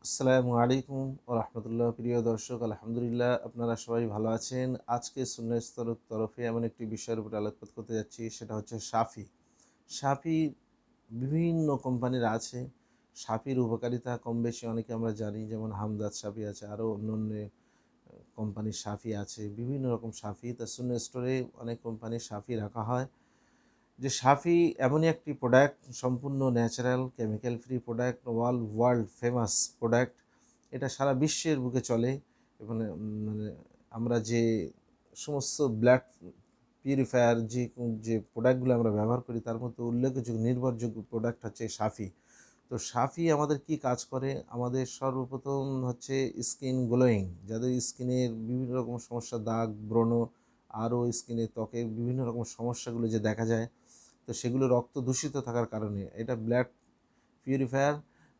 আসসালামু আলাইকুম ওয়া রাহমাতুল্লাহ। প্রিয় দর্শক, আলহামদুলিল্লাহ আপনারা সবাই ভালো আছেন। আজকে সুন্নাহ তরফে এমন একটি বিষয়ের উপর আলোকপাত করতে যাচ্ছি, সেটা হচ্ছে শাফি। শাফি বিভিন্ন কোম্পানির আছে। শাফির উপকারিতা কম বেশি অনেকে আমরা জানি, যেমন হামদাদ শাফি আছে, আরও অন্য অন্য কোম্পানির শাফি আছে, বিভিন্ন রকম শাফি। তা সুন্নাহ স্টোরে অনেক কোম্পানির শাফি রাখা হয়। যে সাফি এমনই একটি প্রোডাক্ট, সম্পূর্ণ natural chemical free product, world famous product. এটা সারা বিশ্বের বুকে চলে। এবং মানে আমরা যে সমস্ত ব্লাড পিউরিফায়ার যে প্রোডাক্টগুলো আমরা ব্যবহার করি, তার মধ্যে উল্লেখযোগ্য নির্ভরযোগ্য প্রোডাক্ট হচ্ছে সাফি। তো সাফি আমাদের কি কাজ করে? আমাদের সর্বপ্রথম হচ্ছে স্কিন গ্লোয়িং, যাদের স্কিনের বিভিন্ন রকম সমস্যা, দাগ, ব্রণ, আরও স্কিনের ত্বকের বিভিন্ন রকম সমস্যাগুলো যে দেখা যায়, তো সেগুলো রক্ত দূষিত থাকার কারণে এটা ব্লাড পিউরিফায়ার।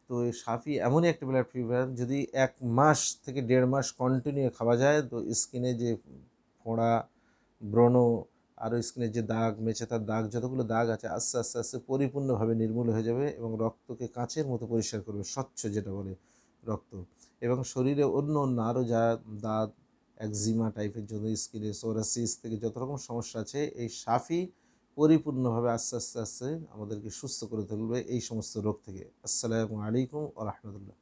তো এই সাফি এমনই একটা ব্লাড পিউরিফায়ার, যদি 1 মাস থেকে 1.5 মাস কন্টিনিউ খাওয়া যায়, তো স্কিনে যে ফোঁড়া, ব্রণ, আরও স্কিনের যে দাগ, মেচেতার দাগ, যতগুলো দাগ আছে, আস্তে আস্তে আস্তে পরিপূর্ণভাবে নির্মূল হয়ে যাবে এবং রক্তকে কাঁচের মতো পরিষ্কার করবে, স্বচ্ছ যেটা বলে রক্ত। এবং শরীরে অন্য অন্য আরও যা দাঁত, একজিমা টাইপের যত স্কিনে সোরাসিস থেকে যত রকম সমস্যা আছে, এই সাফি পরিপূর্ণভাবে আস্তে আস্তে আস্তে আমাদেরকে সুস্থ করে তুলবে এই সমস্ত রোগ থেকে। আসসালামু আলাইকুম ওয়া রাহমাতুল্লাহ।